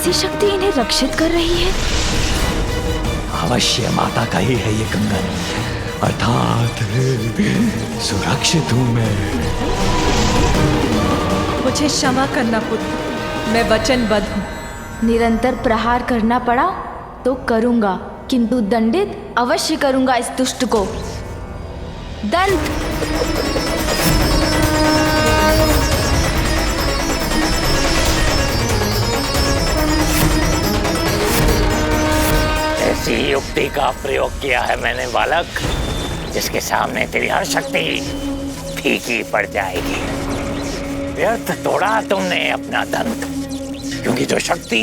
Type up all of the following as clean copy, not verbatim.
सी शक्ति इन्हें रक्षित कर रही है? अवश्य माता का ही है ये कंगन, अर्थात सुरक्षित हूँ मैं। मुझे क्षमा करना पुत्र, मैं वचनबद्ध हूँ। निरंतर प्रहार करना पड़ा तो करूंगा, किंतु दंडित अवश्य करूंगा इस दुष्ट को। दंड। ऐसी युक्ति का प्रयोग किया है मैंने बालक, जिसके सामने तेरी हर शक्ति फीकी पड़ जाएगी। व्यर्थ तोड़ा तुमने अपना दंड, क्योंकि जो शक्ति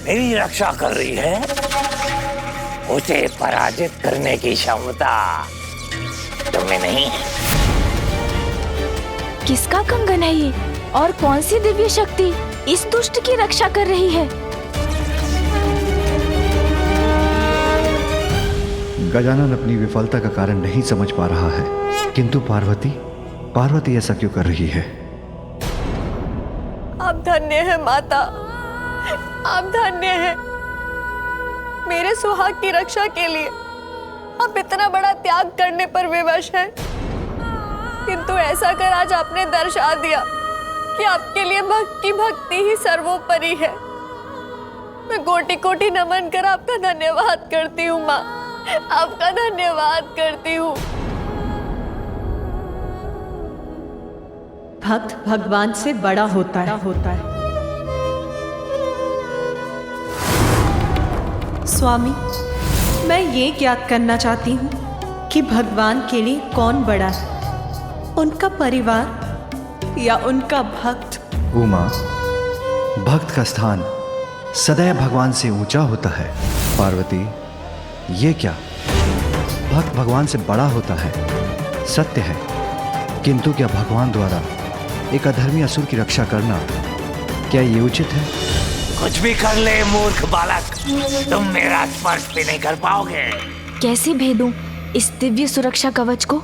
मेरी रक्षा कर रही है उसे पराजित करने की क्षमता तुम्हें नहीं है। किसका कंगन है ये और कौन सी दिव्य शक्ति इस दुष्ट की रक्षा कर रही है? गजानन अपनी विफलता का कारण नहीं समझ पा रहा है, किंतु पार्वती ऐसा क्यों कर रही है? आप धन्य है माता, आप धन्य है। मेरे सुहाग की रक्षा के लिए आप इतना बड़ा त्याग करने पर विवश हैं, किंतु ऐसा कर आज आपने दर्शा दिया कि आपके लिए भक्ति ही सर्वोपरि है। मैं कोटि कोटि नमन कर आपका धन्यवाद करती हूँ माँ, आपका धन्यवाद करती हूँ। भक्त भगवान से बड़ा होता है। स्वामी, मैं ये ज्ञात करना चाहती हूँ कि भगवान के लिए कौन बड़ा है, उनका परिवार या उनका भक्त? उमा, भक्त का स्थान सदैव भगवान से ऊंचा होता है। पार्वती, ये क्या? भक्त भगवान से बड़ा होता है, सत्य है, किंतु क्या भगवान द्वारा एक अधर्मी असुर की रक्षा करना, क्या ये उचित है? कुछ भी कर ले मूर्ख बालक, तुम मेरा स्पर्श भी नहीं कर पाओगे। कैसे भेदूं इस दिव्य सुरक्षा कवच को?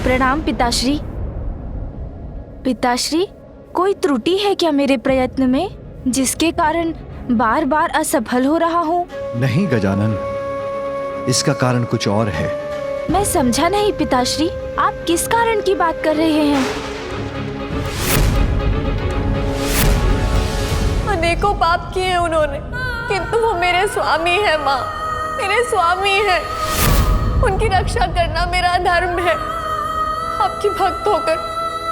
प्रणाम पिताश्री। पिताश्री, कोई त्रुटि है क्या मेरे प्रयत्न में, जिसके कारण बार बार असफल हो रहा हूँ? नहीं गजानन, इसका कारण कुछ और है। मैं समझा नहीं पिताश्री, आप किस कारण की बात कर रहे हैं? अनेकों पाप किए उन्होंने, किंतु वो मेरे स्वामी है माँ, मेरे स्वामी है। उनकी रक्षा करना मेरा धर्म है। आपकी भक्त होकर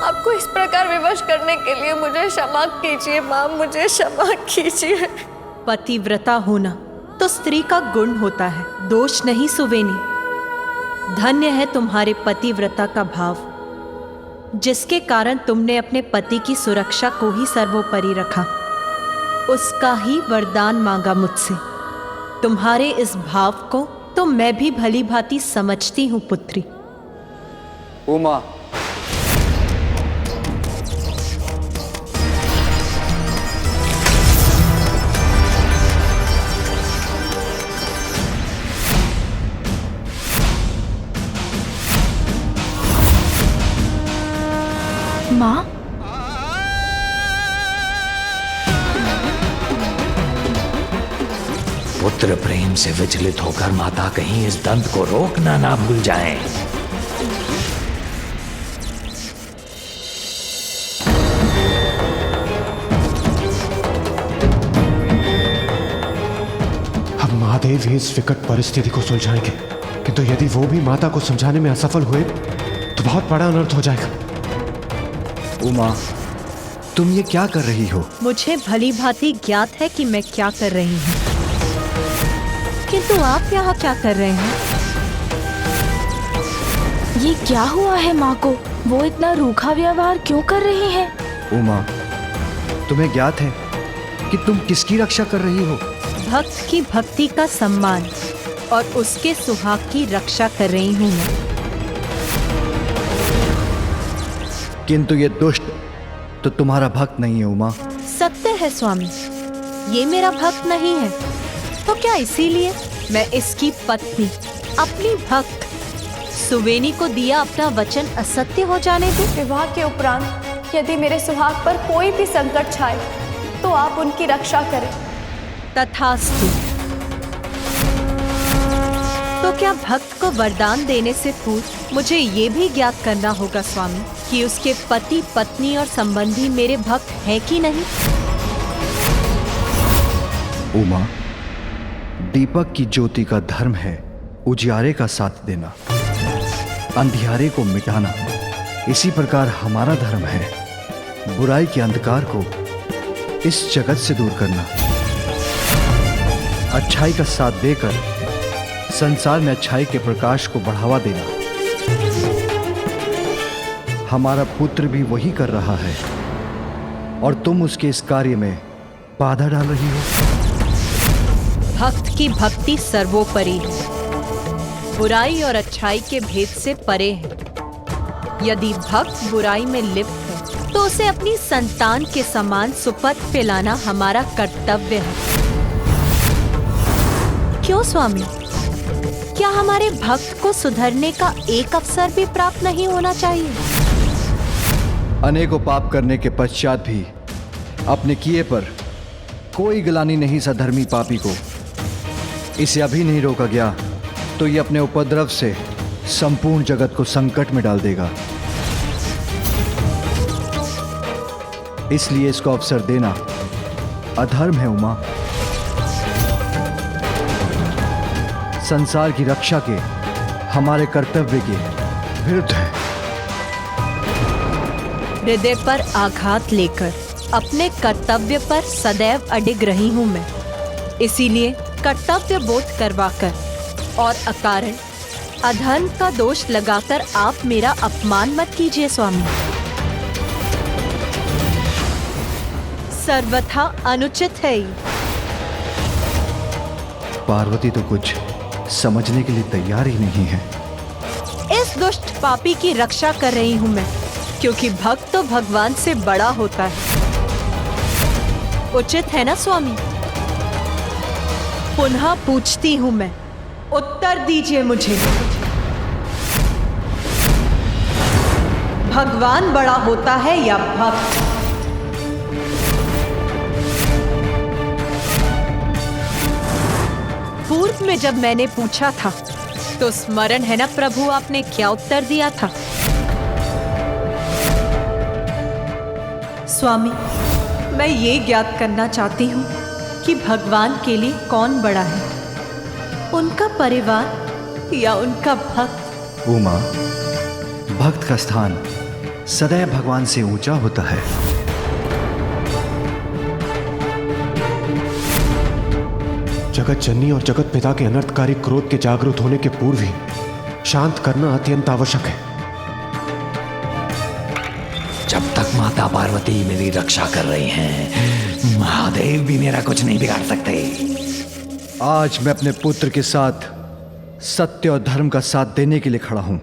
आपको इस प्रकार विवश करने के लिए मुझे क्षमा कीजिए माँ, मुझे क्षमा कीजिए। पतिव्रता होना तो स्त्री का गुण होता है, दोष नहीं सुवेनी। धन्य है तुम्हारे पतिव्रता का भाव, जिसके कारण तुमने अपने पति की सुरक्षा को ही सर्वोपरि रखा। उसका ही वरदान मांगा मुझसे। तुम्हारे इस भाव को तो मैं भी भली भांति समझती हूँ पुत्री। उमा, माँ, पुत्र प्रेम से विचलित होकर माता कहीं इस दंत को रोकना ना भूल जाएं। हम महादेव ही इस विकट परिस्थिति को सुलझाएंगे, किंतु यदि वो भी माता को समझाने में असफल हुए तो बहुत बड़ा अनर्थ हो जाएगा। उमा, तुम ये क्या कर रही हो? मुझे भली भांति ज्ञात है कि मैं क्या कर रही हूँ, किंतु आप यहाँ क्या कर रहे हैं? ये क्या हुआ है माँ को? वो इतना रूखा व्यवहार क्यों कर रही है? उमा, तुम्हें ज्ञात है कि तुम किसकी रक्षा कर रही हो? भक्त की भक्ति का सम्मान और उसके सुहाग की रक्षा कर रही हूँ मैं। किंतु ये दुष्ट तो तुम्हारा भक्त नहीं है उमा। है स्वामी, ये मेरा भक्त नहीं है। तो क्या इसीलिए मैं इसकी पत्नी, अपनी भक्त सुवेनी को दिया अपना वचन असत्य हो जाने दूं? विवाह के उपरांत यदि मेरे सुहाग पर कोई भी संकट छाए तो आप उनकी रक्षा करें। तथास्तु। तो क्या भक्त को वरदान देने से पूर्व मुझे ये भी ज्ञात करना होगा स्वामी कि उसके पति, पत्नी और संबंधी मेरे भक्त हैं कि नहीं? उमा, दीपक की ज्योति का धर्म है उजियारे का साथ देना, अंधियारे को मिटाना। इसी प्रकार हमारा धर्म है बुराई के अंधकार को इस जगत से दूर करना, अच्छाई का साथ देकर संसार में अच्छाई के प्रकाश को बढ़ावा देना। हमारा पुत्र भी वही कर रहा है और तुम उसके इस कार्य में बाधा डाल रही हो। भक्त की भक्ति सर्वोपरि है, बुराई और अच्छाई के भेद से परे है। यदि भक्त बुराई में लिप्त है तो उसे अपनी संतान के समान सुपथ पे लाना हमारा कर्तव्य है। क्यों स्वामी, क्या हमारे भक्त को सुधरने का एक अवसर भी प्राप्त नहीं होना चाहिए? अनेकों पाप करने के पश्चात भी अपने किए पर कोई गिलानी नहीं सधर्मी पापी को। इसे अभी नहीं रोका गया तो ये अपने उपद्रव से संपूर्ण जगत को संकट में डाल देगा। इसलिए इसको अवसर देना अधर्म है उमा। संसार की रक्षा के हमारे कर्तव्य के विरुद्ध है। हृदय पर आघात लेकर अपने कर्तव्य पर सदैव अडिग रही हूं मैं। इसीलिए कर्तव्य बोध करवाकर और अकारण अधर्म का दोष लगाकर आप मेरा अपमान मत कीजिए स्वामी। सर्वथा अनुचित है ये। पार्वती तो कुछ समझने के लिए तैयार ही नहीं है। इस दुष्ट पापी की रक्षा कर रही हूं मैं, क्योंकि भक्त तो भगवान से बड़ा होता है। उचित है ना स्वामी? पुनः पूछती हूं मैं, उत्तर दीजिए मुझे। भगवान बड़ा होता है या भक्त? पूर्व में जब मैंने पूछा था तो स्मरण है ना प्रभु, आपने क्या उत्तर दिया था? स्वामी, मैं ये ज्ञात करना चाहती हूँ कि भगवान के लिए कौन बड़ा है, उनका परिवार या उनका भक्त? उमा, भक्त का स्थान सदैव भगवान से ऊंचा होता है। जगत जननी और जगत पिता के अनर्थकारी क्रोध के जागृत होने के पूर्व ही शांत करना अत्यंत आवश्यक है। जब तक माता पार्वती मेरी रक्षा कर रही हैं, महादेव भी मेरा कुछ नहीं बिगाड़ सकते। आज मैं अपने पुत्र के साथ सत्य और धर्म का साथ देने के लिए खड़ा हूं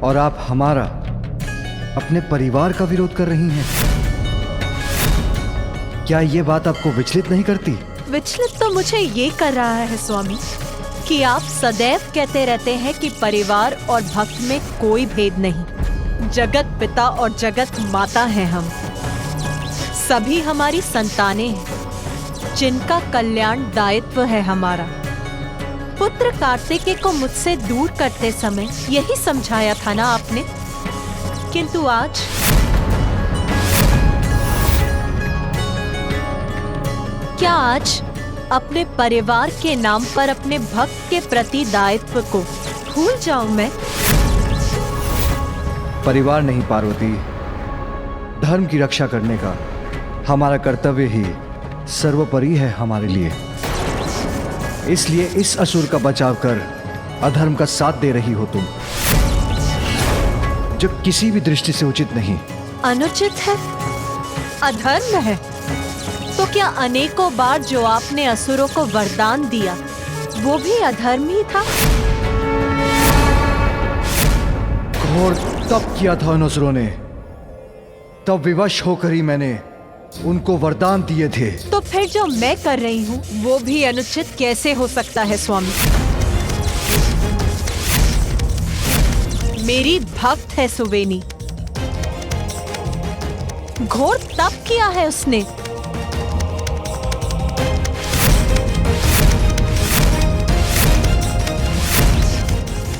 और आप हमारा, अपने परिवार का विरोध कर रही हैं। क्या यह बात आपको विचलित नहीं करती? विचलित तो मुझे ये कर रहा है स्वामी कि आप सदैव कहते रहते हैं कि परिवार और भक्त में कोई भेद नहीं। जगत पिता और जगत माता हैं हम। सभी हमारी संतानें हैं जिनका कल्याण दायित्व है हमारा। पुत्र कार्तिकेय को मुझसे दूर करते समय यही समझाया था ना आपने, किंतु आज क्या आज अपने परिवार के नाम पर अपने भक्त के प्रति दायित्व को भूल जाऊं मैं? परिवार नहीं पार्वती, धर्म की रक्षा करने का हमारा कर्तव्य ही सर्वोपरि है हमारे लिए। इसलिए इस असुर का बचाव कर अधर्म का साथ दे रही हो तुम, जो किसी भी दृष्टि से उचित नहीं। अनुचित है, अधर्म है। तो क्या अनेकों बार जो आपने असुरों को वरदान दिया वो भी अधर्म ही था? घोर तप किया था उन असुरों ने, तब विवश होकर ही मैंने उनको वरदान दिए थे। तो फिर जो मैं कर रही हूँ वो भी अनुचित कैसे हो सकता है स्वामी? मेरी भक्त है सुवेनी। घोर तप किया है उसने।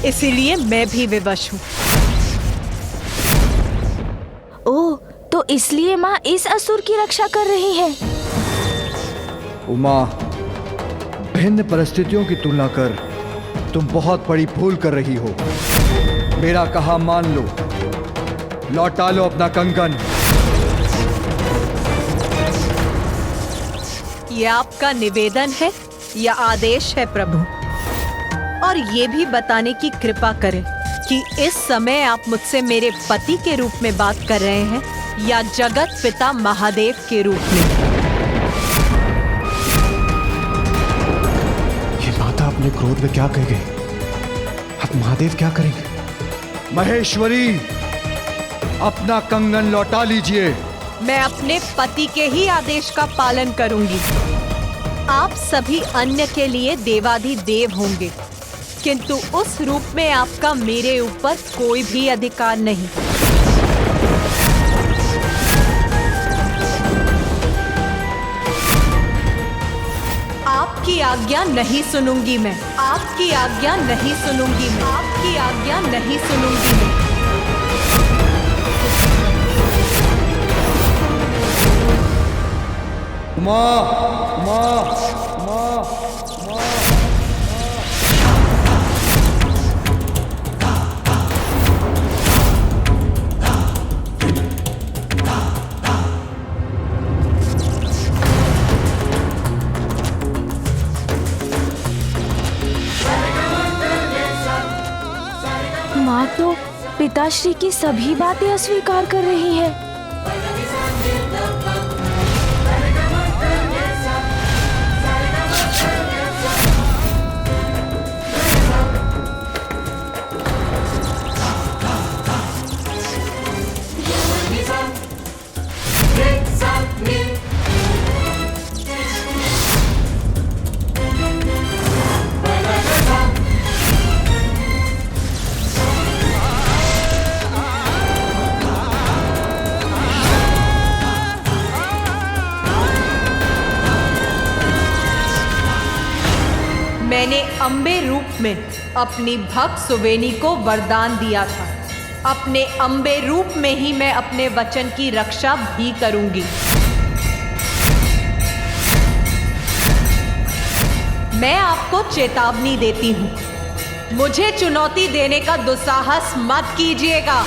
इसीलिए मैं भी विवश हूँ। ओह, तो इसलिए माँ इस असुर की रक्षा कर रही है। उमा, भिन्न परिस्थितियों की तुलना कर तुम बहुत बड़ी भूल कर रही हो। मेरा कहा मान लो, लौटा लो अपना कंगन। ये आपका निवेदन है या आदेश है प्रभु? और ये भी बताने की कृपा करें कि इस समय आप मुझसे मेरे पति के रूप में बात कर रहे हैं या जगत पिता महादेव के रूप में? ये माता अपने क्रोध में क्या कह गई? अब महादेव क्या करेंगे? महेश्वरी, अपना कंगन लौटा लीजिए। मैं अपने पति के ही आदेश का पालन करूंगी। आप सभी अन्य के लिए देवाधिदेव होंगे, किंतु उस रूप में आपका मेरे ऊपर कोई भी अधिकार नहीं। आपकी आज्ञा नहीं सुनूंगी मैं। आपकी आज्ञा नहीं सुनूंगी मैं। आपकी आज्ञा नहीं सुनूंगी मैं। माँ, माँ, माँ, माँ। माँ तो पिताश्री की सभी बातें अस्वीकार कर रही है। मैंने अम्बे रूप में अपनी भक्त सुवेनी को वरदान दिया था। अपने अम्बे रूप में ही मैं अपने वचन की रक्षा भी करूंगी। मैं आपको चेतावनी देती हूँ, मुझे चुनौती देने का दुस्साहस मत कीजिएगा।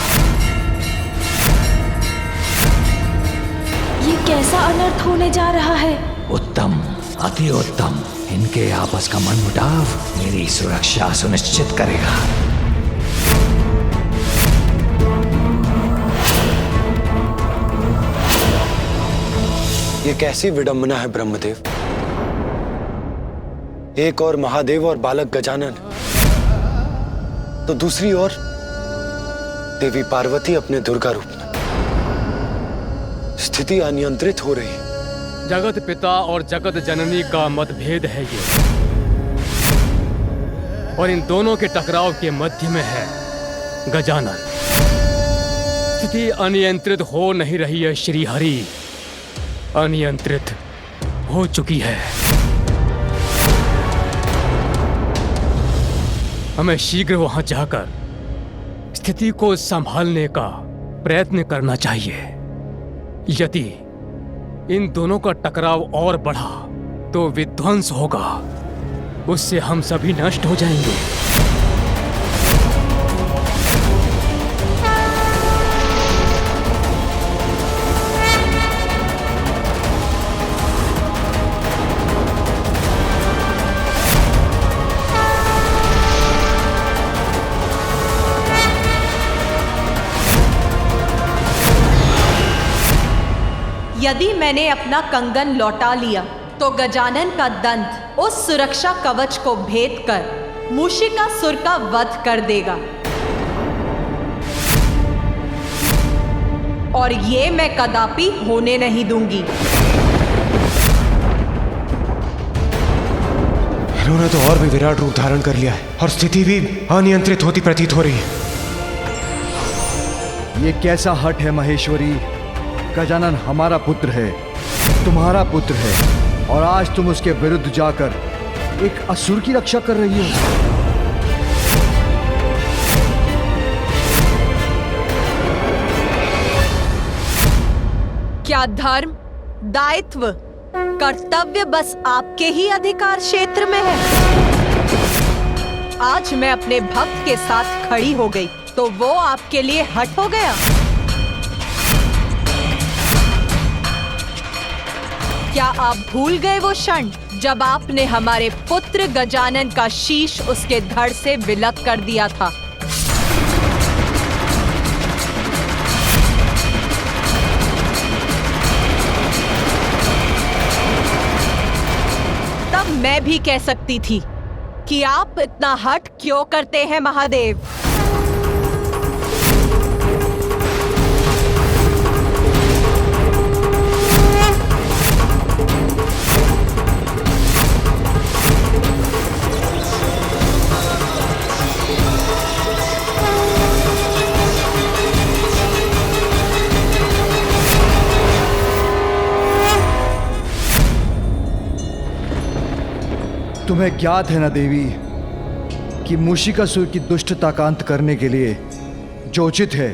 ये कैसा अनर्थ होने जा रहा है? उत्तम, अति उत्तम। इनके आपस का मनमुटाव मेरी सुरक्षा सुनिश्चित करेगा। ये कैसी विडंबना है ब्रह्मदेव। एक और महादेव और बालक गजानन, तो दूसरी ओर देवी पार्वती अपने दुर्गा रूप में। स्थिति अनियंत्रित हो रही है। जगत पिता और जगत जननी का मतभेद है ये, और इन दोनों के टकराव के मध्य में है गजानन। स्थिति अनियंत्रित हो नहीं रही है श्री हरि, अनियंत्रित हो चुकी है। हमें शीघ्र वहां जाकर स्थिति को संभालने का प्रयत्न करना चाहिए। यदि इन दोनों का टकराव और बढ़ा तो विध्वंस होगा, उससे हम सभी नष्ट हो जाएंगे। यदि मैंने अपना कंगन लौटा लिया तो गजानन का दंत उस सुरक्षा कवच को भेद कर मूषिकासुर का वध कर देगा और ये मैं कदापि होने नहीं दूंगी। इन्होंने तो और भी विराट रूप धारण कर लिया है और स्थिति भी अनियंत्रित होती प्रतीत हो रही है। ये कैसा हठ है महेश्वरी? गजानन हमारा पुत्र है, तुम्हारा पुत्र है, और आज तुम उसके विरुद्ध जाकर एक असुर की रक्षा कर रही हो। क्या धर्म, दायित्व, कर्तव्य बस आपके ही अधिकार क्षेत्र में है? आज मैं अपने भक्त के साथ खड़ी हो गई तो वो आपके लिए हट हो गया? क्या आप भूल गए वो क्षण जब आपने हमारे पुत्र गजानन का शीश उसके धड़ से विलग कर दिया था? तब मैं भी कह सकती थी कि आप इतना हठ क्यों करते हैं महादेव। तुम्हें ज्ञात है ना देवी कि मूषिकासुर की दुष्टता का अंत करने के लिए जो उचित है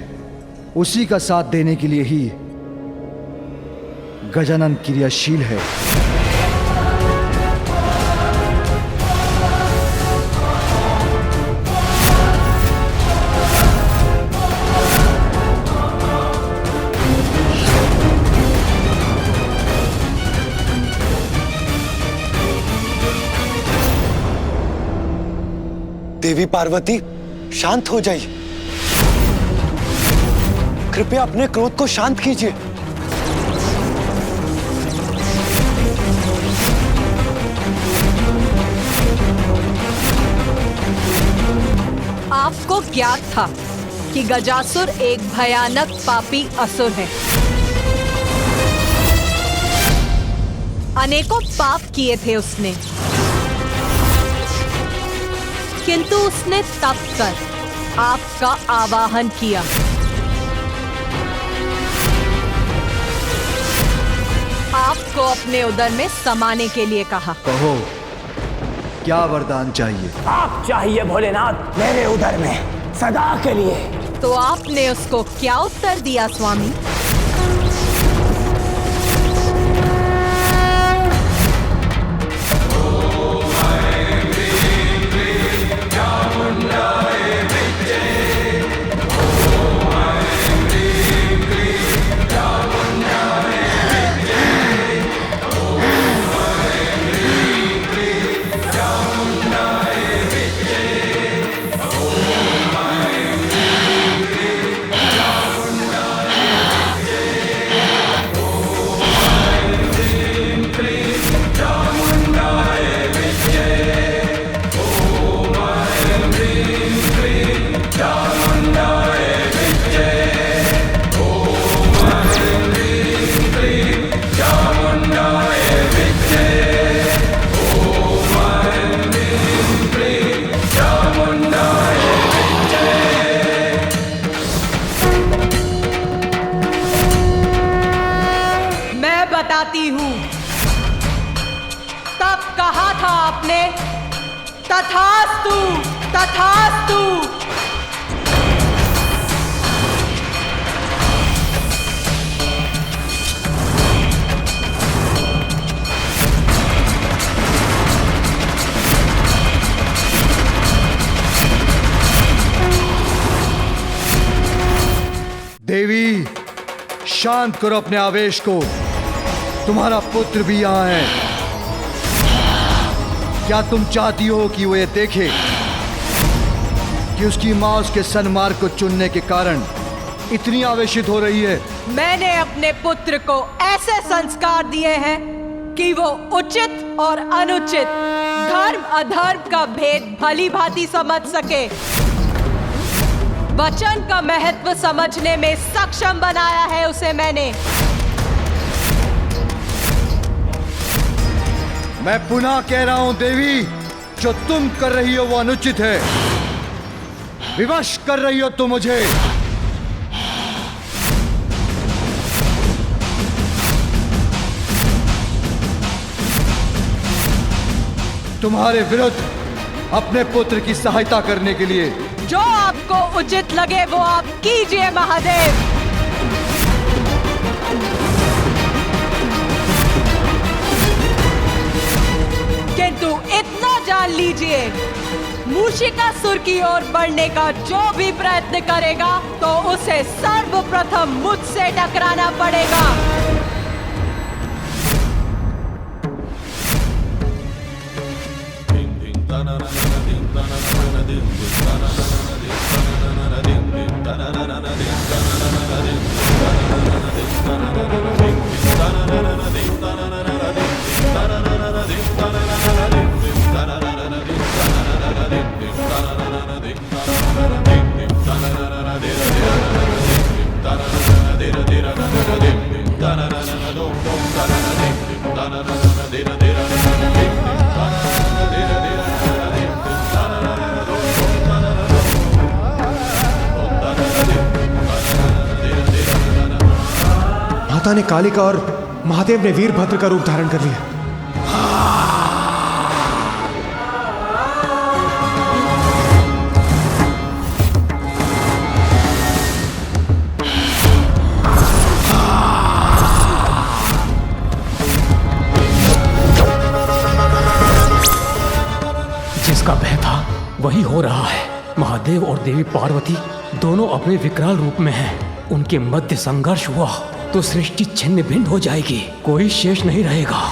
उसी का साथ देने के लिए ही गजानन क्रियाशील है। देवी पार्वती, शांत हो जाइए। कृपया अपने क्रोध को शांत कीजिए। आपको ज्ञात था कि गजासुर एक भयानक पापी असुर है। अनेकों पाप किए थे उसने, किंतु उसने तप कर आपका आवाहन किया। आपको अपने उदर में समाने के लिए कहा। कहो, क्या वरदान चाहिए? आप चाहिए भोलेनाथ मेरे उदर में सदा के लिए। तो आपने उसको क्या उत्तर दिया स्वामी? बताती हूं, तब कहा था आपने, तथास्तु तथास्तु। देवी, शांत करो अपने आवेश को। तुम्हारा पुत्र भी यहां है। क्या तुम चाहती हो कि वो ये देखे कि उसकी मां उसके सन्मार्ग को चुनने के कारण इतनी आवेशित हो रही है? मैंने अपने पुत्र को ऐसे संस्कार दिए हैं कि वो उचित और अनुचित, धर्म अधर्म का भेद भली भांति समझ सके। वचन का महत्व समझने में सक्षम बनाया है उसे मैंने। मैं पुनः कह रहा हूं देवी, जो तुम कर रही हो वो अनुचित है। विवश कर रही हो तुम मुझे। तुम्हारे विरुद्ध अपने पुत्र की सहायता करने के लिए जो आपको उचित लगे वो आप कीजिए महादेव। किंतु इतना जान लीजिए, मूषिकासुर की ओर बढ़ने का जो भी प्रयत्न करेगा तो उसे सर्वप्रथम मुझसे टकराना पड़ेगा। माता ने कालिका और महादेव ने वीरभद्र का रूप धारण कर लिया। जिसका भय था वही हो रहा है। महादेव और देवी पार्वती दोनों अपने विकराल रूप में हैं। उनके मध्य संघर्ष हुआ तो सृष्टि छिन्न भिन्न हो जाएगी, कोई शेष नहीं रहेगा।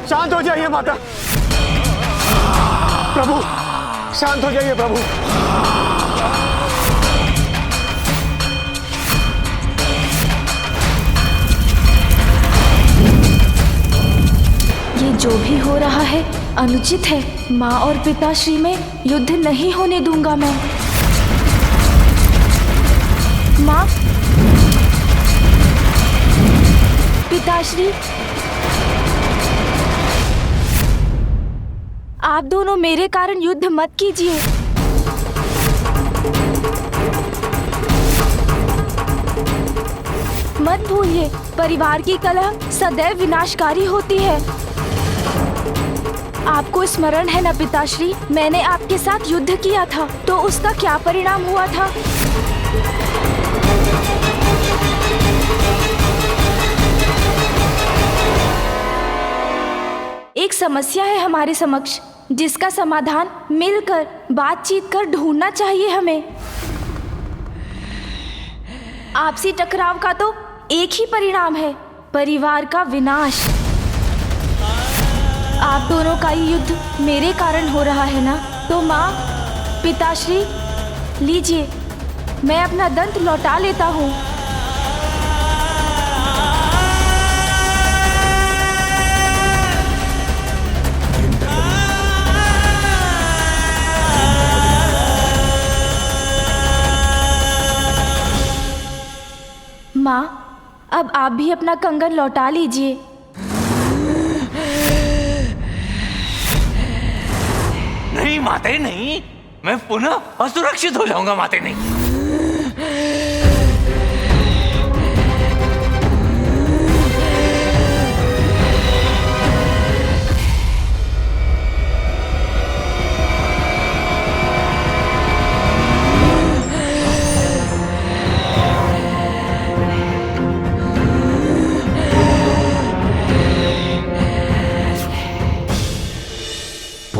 शांत हो जाइए माता। प्रभु शांत हो जाइए प्रभु। ये जो भी हो रहा है अनुचित है। माँ और पिताश्री में युद्ध नहीं होने दूंगा मैं। माँ, पिताश्री, आप दोनों मेरे कारण युद्ध मत कीजिए। मत भूलिए, परिवार की कलह सदैव विनाशकारी होती है। आपको स्मरण है न पिताश्री, मैंने आपके साथ युद्ध किया था तो उसका क्या परिणाम हुआ था? एक समस्या है हमारे समक्ष, जिसका समाधान मिलकर बातचीत कर ढूंढना चाहिए हमें। आपसी टकराव का तो एक ही परिणाम है, परिवार का विनाश। आप दोनों का ये युद्ध मेरे कारण हो रहा है ना, तो माँ, पिताश्री, लीजिए, मैं अपना दंत लौटा लेता हूँ। माँ, अब आप भी अपना कंगन लौटा लीजिए। नहीं माते नहीं, मैं पुनः असुरक्षित हो जाऊंगा माते नहीं।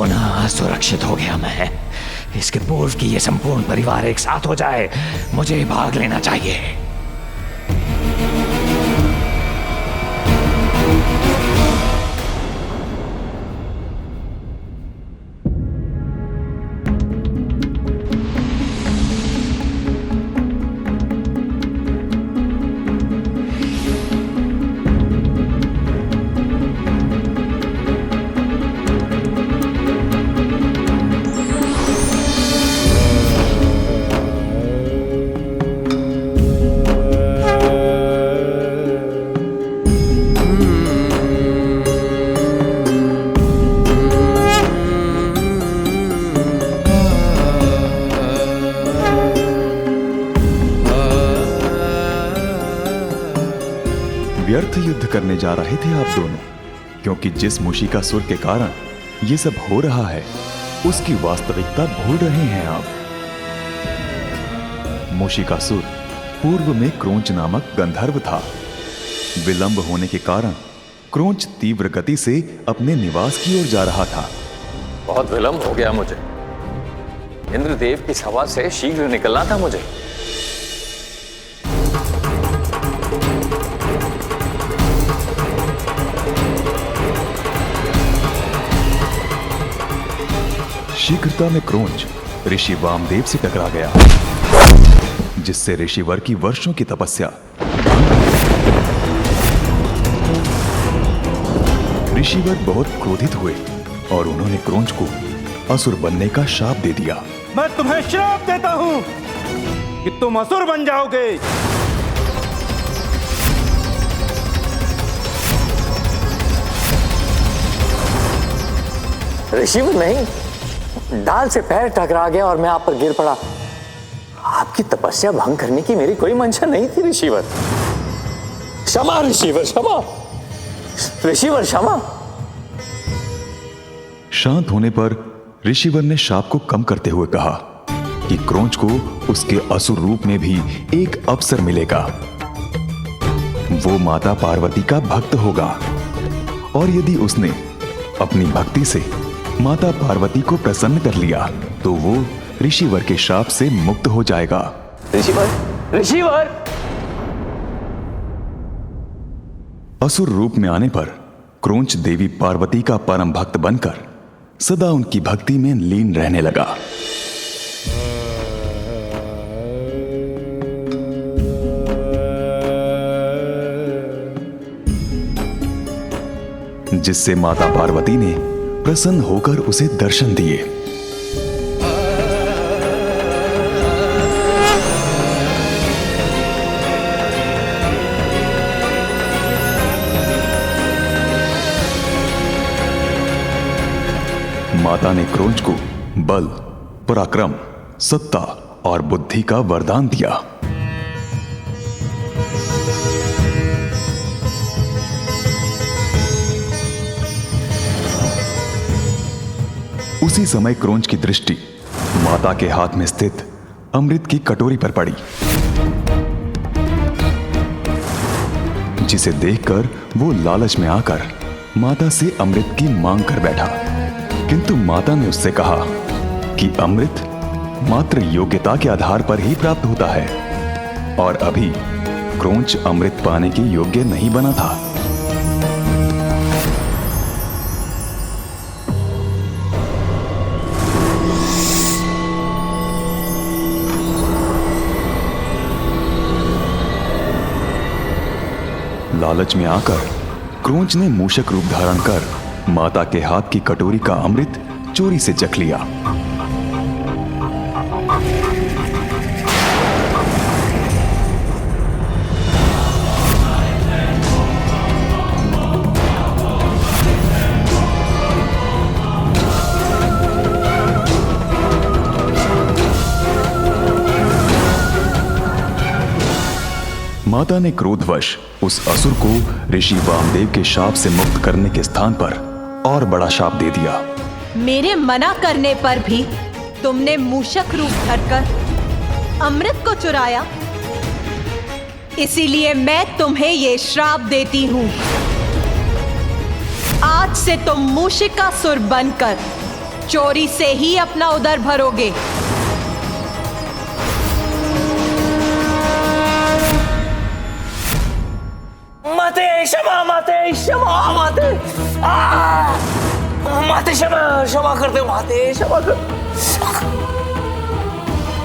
पुनः सुरक्षित हो गया मैं। इसके पूर्व कि ये संपूर्ण परिवार एक साथ हो जाए, मुझे भाग लेना चाहिए। व्यर्थ युद्ध करने जा रहे थे आप दोनों, क्योंकि जिस मूषिकासुर के कारण ये सब हो रहा है उसकी वास्तविकता भूल रहे हैं आप। मूषिकासुर पूर्व में क्रोंच नामक गंधर्व था। विलंब होने के कारण क्रोंच तीव्र गति से अपने निवास की ओर जा रहा था। बहुत विलंब हो गया मुझे। इंद्रदेव की सभा से शीघ्र निकलना था मुझे। शीघ्रता में क्रोंच ऋषि वामदेव से टकरा गया, जिससे ऋषिवर की वर्षों की तपस्या। ऋषिवर बहुत क्रोधित हुए और उन्होंने क्रोंच को असुर बनने का शाप दे दिया। मैं तुम्हें श्राप देता हूं कि तुम असुर बन जाओगे। ऋषिवर नहीं, डाल से पैर टकरा गया और मैं आप पर गिर पड़ा। आपकी तपस्या भंग करने की मेरी कोई मंशा नहीं थी ऋषिवर। क्षमा ऋषिवर, क्षमा ऋषिवर, क्षमा। शांत होने पर ऋषिवर ने शाप को कम करते हुए कहा कि क्रोंच को उसके असुर रूप में भी एक अवसर मिलेगा। वो माता पार्वती का भक्त होगा और यदि उसने अपनी भक्ति से माता पार्वती को प्रसन्न कर लिया तो वो ऋषिवर के शाप से मुक्त हो जाएगा। ऋषिवर, ऋषिवर। असुर रूप में आने पर क्रोंच देवी पार्वती का परम भक्त बनकर सदा उनकी भक्ति में लीन रहने लगा। जिससे माता पार्वती ने प्रसन्न होकर उसे दर्शन दिए। माता ने क्रोंच को बल, पराक्रम, सत्ता और बुद्धि का वरदान दिया। उसी समय क्रोंच की दृष्टि माता के हाथ में स्थित अमृत की कटोरी पर पड़ी, जिसे देखकर वो लालच में आकर माता से अमृत की मांग कर बैठा। किंतु माता ने उससे कहा कि अमृत मात्र योग्यता के आधार पर ही प्राप्त होता है और अभी क्रोंच अमृत पाने के योग्य नहीं बना था। लालच में आकर क्रोंच ने मूषक रूप धारण कर माता के हाथ की कटोरी का अमृत चोरी से चख लिया। माता ने क्रोधवश उस असुर को ऋषि वामदेव के शाप से मुक्त करने के स्थान पर और बड़ा शाप दे दिया। मेरे मना करने पर भी तुमने मूषक रूप धरकर अमृत को चुराया, इसीलिए मैं तुम्हें ये श्राप देती हूं। आज से तुम मूषिकासुर बनकर चोरी से ही अपना उदर भरोगे। माते क्षमा, माते क्षमा, माते माते क्षमा, क्षमा कर दो माते, क्षमा कर,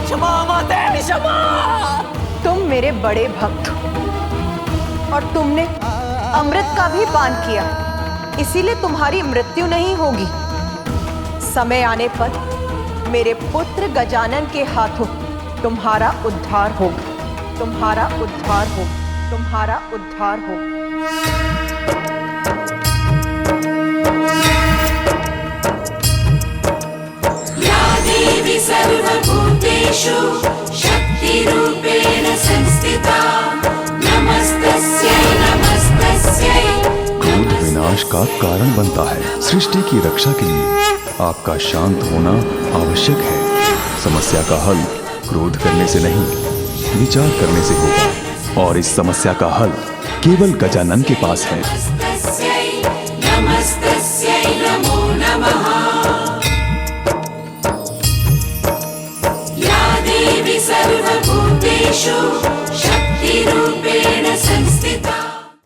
क्षमा माते, क्षमा। तुम मेरे बड़े भक्त हो और तुमने अमृत का भी पान किया, इसीलिए तुम्हारी मृत्यु नहीं होगी। समय आने पर मेरे पुत्र गजानन के हाथों तुम्हारा उद्धार होगा, तुम्हारा उद्धार होगा, तुम्हारा उद्धार होगा। या देवी सर्वभूतेषु शक्तिरूपेण संस्थिता नमस्तस्यै नमस्तस्यै। क्रोध विनाश का कारण बनता है। सृष्टि की रक्षा के लिए आपका शांत होना आवश्यक है। समस्या का हल क्रोध करने से नहीं, विचार करने से होगा और इस समस्या का हल केवल गजानन के पास है।